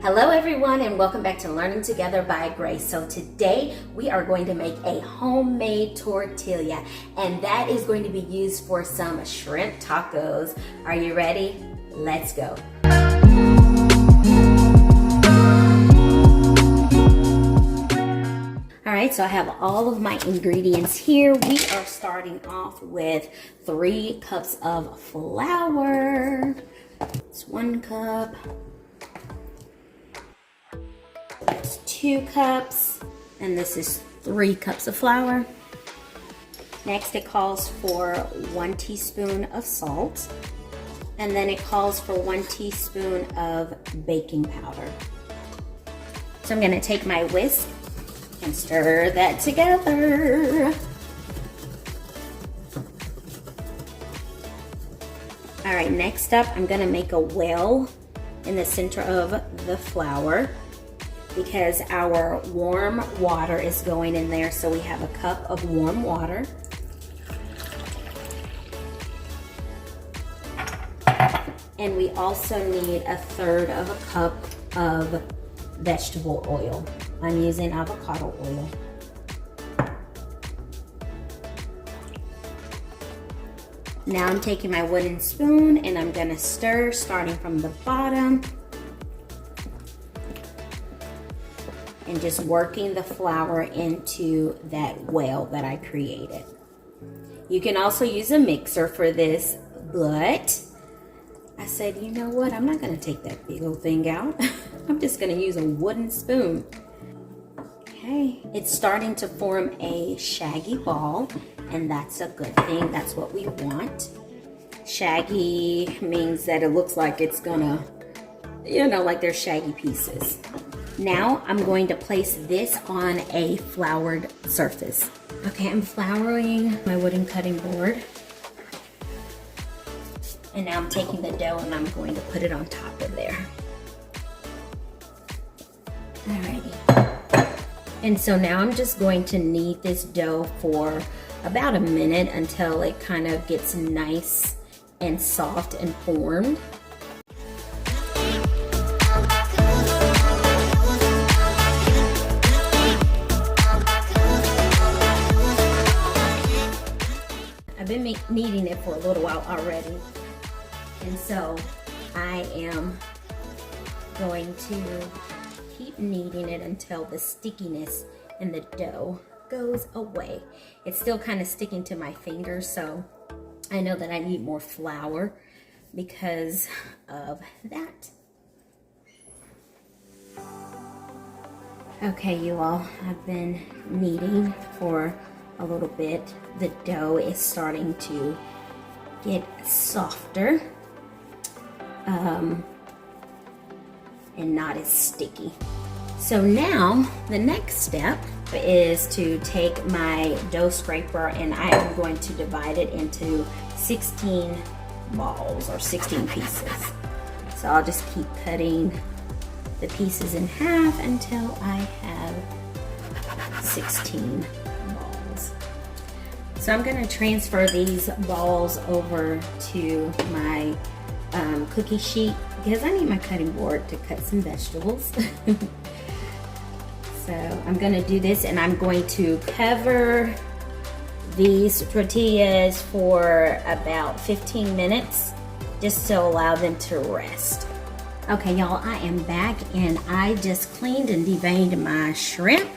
Hello everyone and welcome back to Learning Together by Grace. So today we are going to make a homemade tortilla and that is going to be used for some shrimp tacos. Are you ready? Let's go. Alright, so I have all of my ingredients here. We are starting off with 3 cups of flour. It's 1 cup. That's 2 cups, and this is 3 cups of flour. Next, it calls for 1 teaspoon of salt, and then it calls for 1 teaspoon of baking powder. So I'm gonna take my whisk and stir that together. All right, next up, I'm gonna make a well in the center of the flour, because our warm water is going in there. So we have a cup of warm water. And we also need 1/3 of a cup of vegetable oil. I'm using avocado oil. Now I'm taking my wooden spoon and I'm gonna stir starting from the bottom. And just working the flour into that well that I created. You can also use a mixer for this, but I said, you know what? I'm not gonna take that big old thing out. I'm just gonna use a wooden spoon. Okay, it's starting to form a shaggy ball, and that's a good thing. That's what we want. Shaggy means that it looks like it's gonna, you know, like there's shaggy pieces. Now I'm going to place this on a floured surface. Okay, I'm flouring my wooden cutting board. And now I'm taking the dough and I'm going to put it on top of there. Alrighty. And so now I'm just going to knead this dough for about a minute until it kind of gets nice and soft and formed. I've been kneading it for a little while already, and so I am going to keep kneading it until the stickiness in the dough goes away. It's still kind of sticking to my fingers, so I know that I need more flour because of that. Okay, you all, I've been kneading for a little bit. The dough is starting to get softer and not as sticky. So now the next step is to take my dough scraper and I am going to divide it into 16 balls or 16 pieces. So I'll just keep cutting the pieces in half until I have 16 balls. So I'm gonna transfer these balls over to my cookie sheet because I need my cutting board to cut some vegetables. So I'm gonna do this and I'm going to cover these tortillas for about 15 minutes just to allow them to rest. Okay, y'all, I am back and I just cleaned and deveined my shrimp.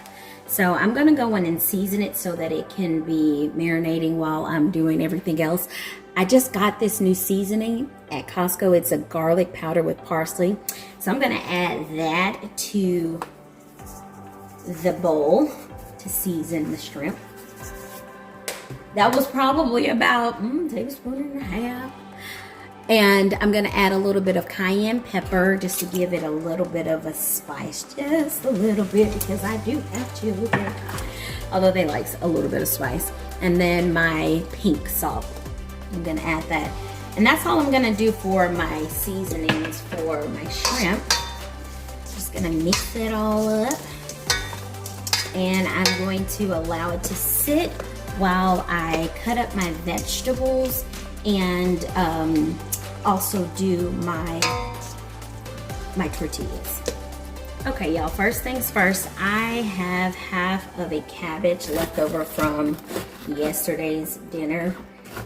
So I'm gonna go in and season it so that it can be marinating while I'm doing everything else. I just got this new seasoning at Costco. It's a garlic powder with parsley. So I'm gonna add that to the bowl to season the shrimp. That was probably about a tablespoon and a half. And I'm gonna add a little bit of cayenne pepper just to give it a little bit of a spice, just a little bit, because I do have children, although they like a little bit of spice. And then my pink salt, I'm gonna add that. And that's all I'm gonna do for my seasonings for my shrimp. Just gonna mix it all up. And I'm going to allow it to sit while I cut up my vegetables and also do my tortillas. Okay, y'all, first things first, I have half of a cabbage left over from yesterday's dinner.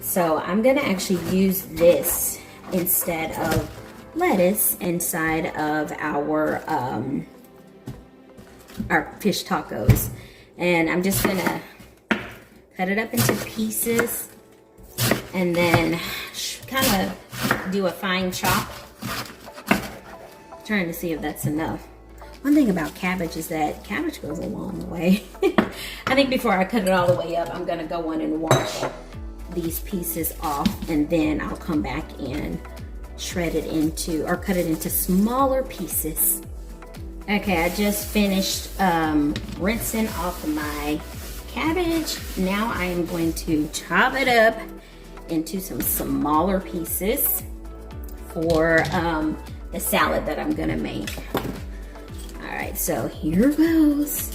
So I'm gonna actually use this instead of lettuce inside of our fish tacos. And I'm just gonna cut it up into pieces and then kind of do a fine chop. Trying to see if that's enough. One thing about cabbage is that cabbage goes a long way. I think before I cut it all the way up, I'm gonna go in and wash these pieces off, and then I'll come back and shred it into, or cut it into smaller pieces. Okay, I just finished rinsing off my cabbage. Now I am going to chop it up into some smaller pieces for the salad that I'm gonna make. All right, so here goes.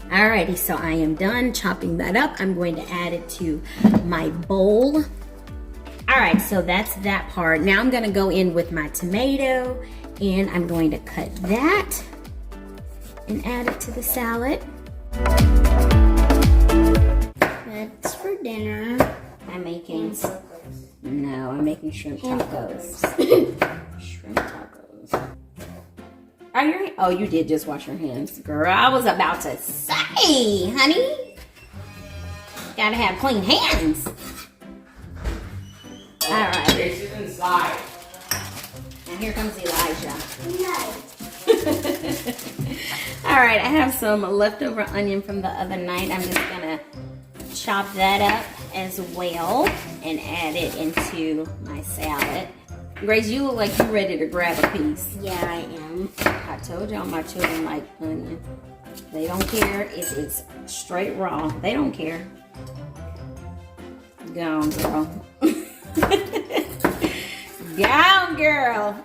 Alrighty, so I am done chopping that up. I'm going to add it to my bowl. All right, so that's that part. Now I'm gonna go in with my tomato, and I'm going to cut that and add it to the salad. That's for dinner. I'm making shrimp tacos. Shrimp tacos. Are you? Oh, you did just wash your hands, girl. I was about to say, honey, gotta have clean hands. All right. This is inside. And here comes Elijah. All right, I have some leftover onion from the other night. I'm just gonna chop that up as well and add it into my salad. Grace, you look like you're ready to grab a piece. Yeah, I am. I told y'all my children like onion. They don't care if it's straight raw. They don't care. Go on, girl. Go on, girl.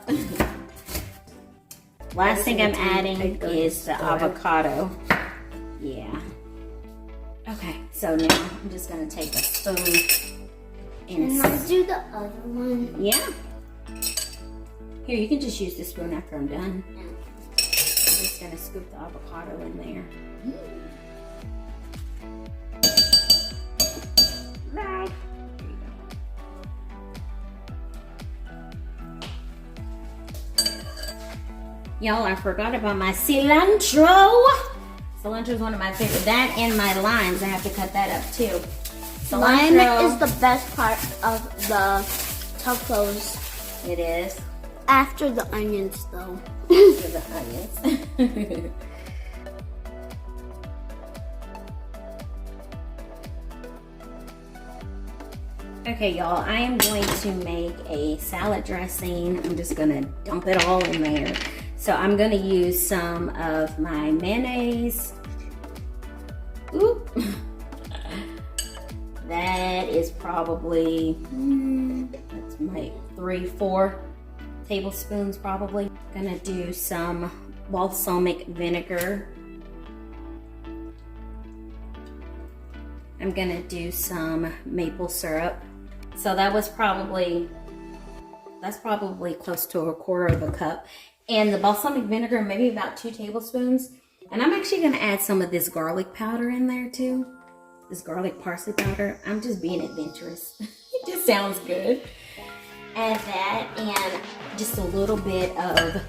Last thing I'm adding is the avocado. Yeah. Okay, so now I'm just gonna take a spoon and I'll do the other one. Yeah. Here, you can just use the spoon after I'm done. I'm just gonna scoop the avocado in there. Right. There you go. Y'all, I forgot about my cilantro. Cilantro is one of my favorite. That and my limes, I have to cut that up too. Cilantro. Lime is the best part of the tacos. It is. After the onions, though. After the onions. Okay, y'all, I am going to make a salad dressing. I'm just gonna dump it all in there. So I'm gonna use some of my mayonnaise. Oop. That is probably, that's like 3-4 tablespoons probably. Gonna do some balsamic vinegar. I'm gonna do some maple syrup. So that's probably close to 1/4 cup. And the balsamic vinegar, maybe about 2 tablespoons. And I'm actually gonna add some of this garlic powder in there too. This garlic parsley powder. I'm just being adventurous. It just sounds good. Add that and just a little bit of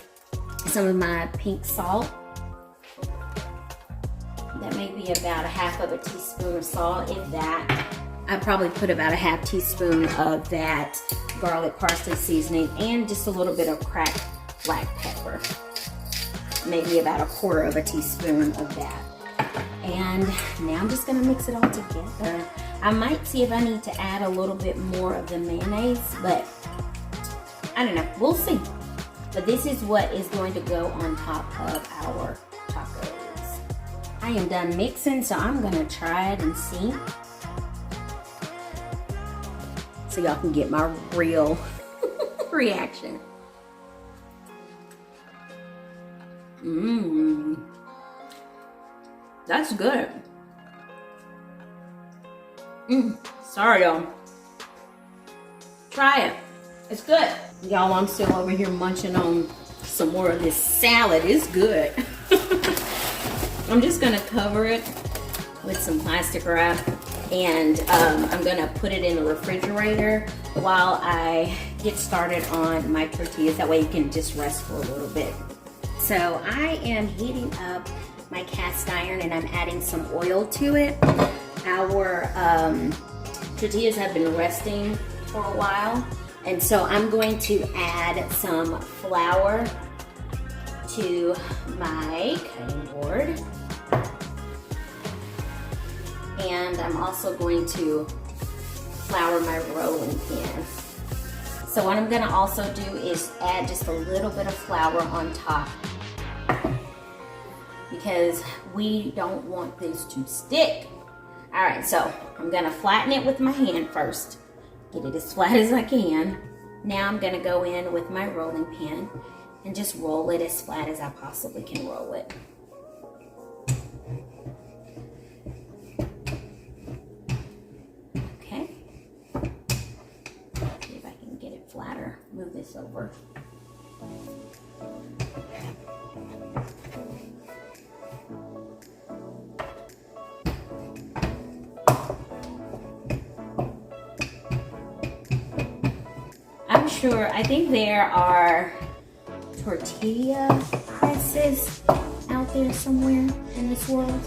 some of my pink salt. That may be about 1/2 teaspoon of salt, if that. I probably put about 1/2 teaspoon of that garlic parsley seasoning and just a little bit of cracked black pepper. Maybe about 1/4 teaspoon of that. And now I'm just gonna mix it all together. I might see if I need to add a little bit more of the mayonnaise, but I don't know, we'll see. But this is what is going to go on top of our tacos. I am done mixing, so I'm gonna try it and see. So y'all can get my real reaction. That's good. Sorry y'all. Try it. It's good. Y'all, I'm still over here munching on some more of this salad. It's good. I'm just gonna cover it with some plastic wrap, and I'm gonna put it in the refrigerator while I get started on my tortillas. That way you can just rest for a little bit. So I am heating up my cast iron and I'm adding some oil to it. Our tortillas have been resting for a while, and so I'm going to add some flour to my cutting board. And I'm also going to flour my rolling pin. So what I'm gonna also do is add just a little bit of flour on top, because we don't want this to stick. All right, so I'm gonna flatten it with my hand first. Get it as flat as I can. Now I'm gonna go in with my rolling pin and just roll it as flat as I possibly can roll it. Okay. See if I can get it flatter. Move this over. Sure, I think there are tortilla presses out there somewhere in this world.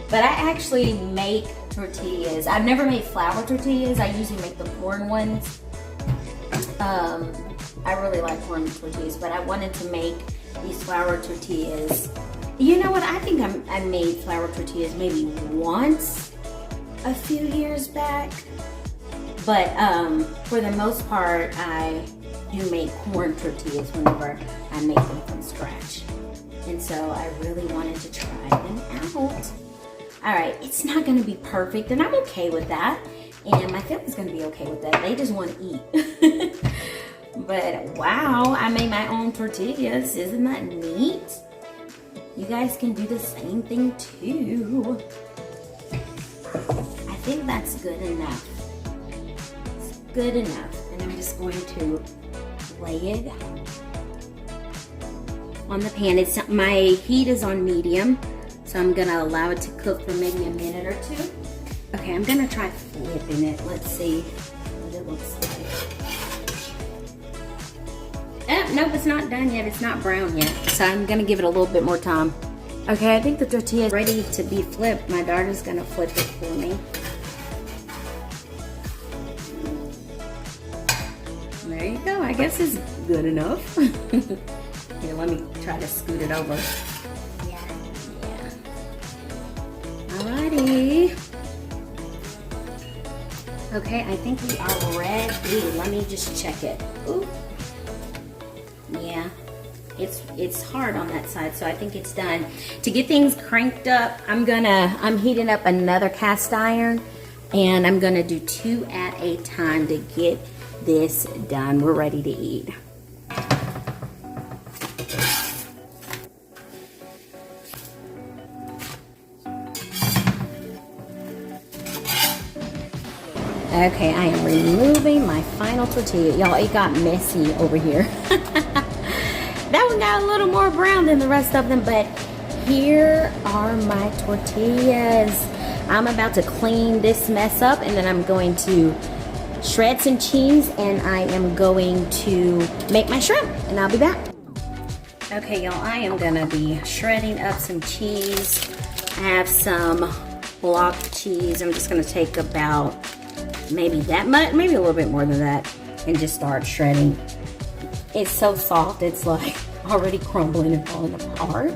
But I actually make tortillas. I've never made flour tortillas. I usually make the corn ones. I really like corn tortillas, but I wanted to make these flour tortillas. You know what? I think I made flour tortillas maybe once a few years back. But for the most part, I do make corn tortillas whenever I make them from scratch. And so I really wanted to try them out. All right, it's not gonna be perfect, and I'm okay with that. And my family's gonna be okay with that. They just wanna eat. But wow, I made my own tortillas. Isn't that neat? You guys can do the same thing too. I think that's good enough. Good enough. And I'm just going to lay it on the pan. My heat is on medium, so I'm gonna allow it to cook for maybe a minute or two. Okay, I'm gonna try flipping it. Let's see what it looks like. Nope, it's not done yet. It's not brown yet, so I'm gonna give it a little bit more time. Okay, I think the tortilla is ready to be flipped. My daughter's gonna flip it for me. There you go. I guess it's good enough. Here, let me try to scoot it over. Yeah. Alrighty. Okay, I think we are ready. Let me just check it. Ooh. Yeah, it's hard on that side, so I think it's done. To get things cranked up, I'm heating up another cast iron, and I'm gonna do 2 at a time to get this done. We're ready to eat. Okay, I am removing my final tortilla. Y'all, it got messy over here. That one got a little more brown than the rest of them, but here are my tortillas. I'm about to clean this mess up, and then I'm going to shred some cheese, and I am going to make my shrimp, and I'll be back. Okay, y'all, I am gonna be shredding up some cheese. I have some block cheese. I'm just gonna take about maybe that much, maybe a little bit more than that, and just start shredding. It's so soft, it's like already crumbling and falling apart.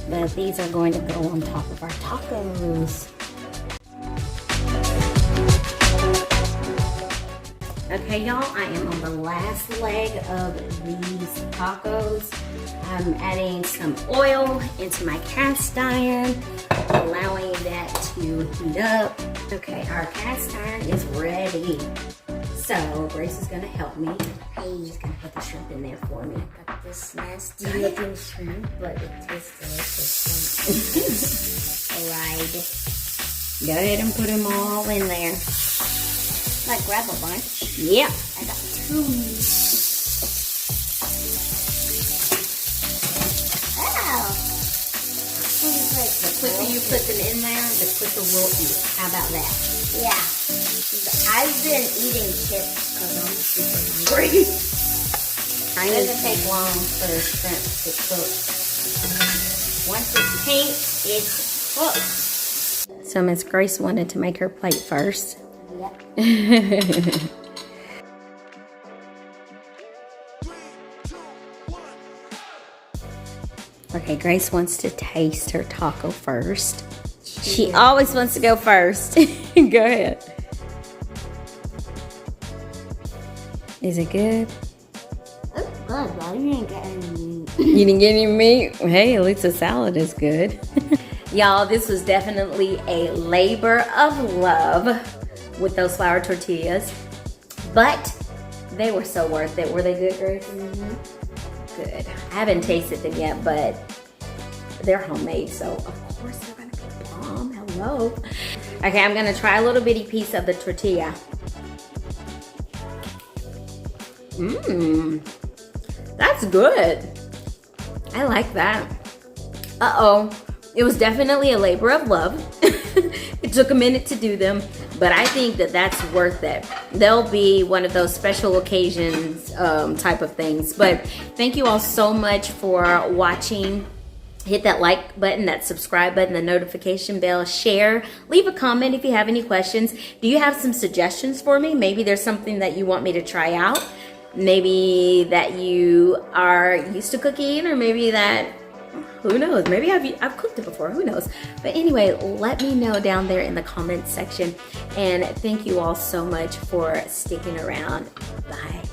But these are going to go on top of our tacos. Okay, y'all, I am on the last leg of these tacos. I'm adding some oil into my cast iron, allowing that to heat up. Okay, our cast iron is ready. So, Grace is gonna help me. She's gonna put the shrimp in there for me. Got this nasty looking shrimp, but it tastes delicious. Alright. Go ahead and put them all in there. Like grab a bunch. Yep, I got Wow. The quicker you put them in there, the quicker we'll eat. How about that? Yeah. I've been eating chips because I'm super hungry. It doesn't take long for the shrimp to cook. Once it's pink, it's cooked. So Miss Grace wanted to make her plate first. Yep. Okay, Grace wants to taste her taco first. She always wants to go first. Go ahead. Is it good? It's good, but you didn't get any meat. You didn't get any meat? Hey, at least the salad is good. Y'all, this was definitely a labor of love with those flour tortillas. But they were so worth it. Were they good, Grace? Mm-hmm. Good. I haven't tasted them yet, but they're homemade, so of course they're gonna be bomb. Hello. Okay, I'm gonna try a little bitty piece of the tortilla. Mmm, that's good. I like that. Uh-oh, it was definitely a labor of love. It took a minute to do them, but I think that that's worth it. They'll be one of those special occasions type of things. But thank you all so much for watching. Hit that like button, that subscribe button, the notification bell, share, leave a comment if you have any questions. Do you have some suggestions for me? Maybe there's something that you want me to try out. Maybe that you are used to cooking, or maybe that, who knows, maybe I've cooked it before, who knows. But anyway, let me know down there in the comments section. And thank you all so much for sticking around. Bye.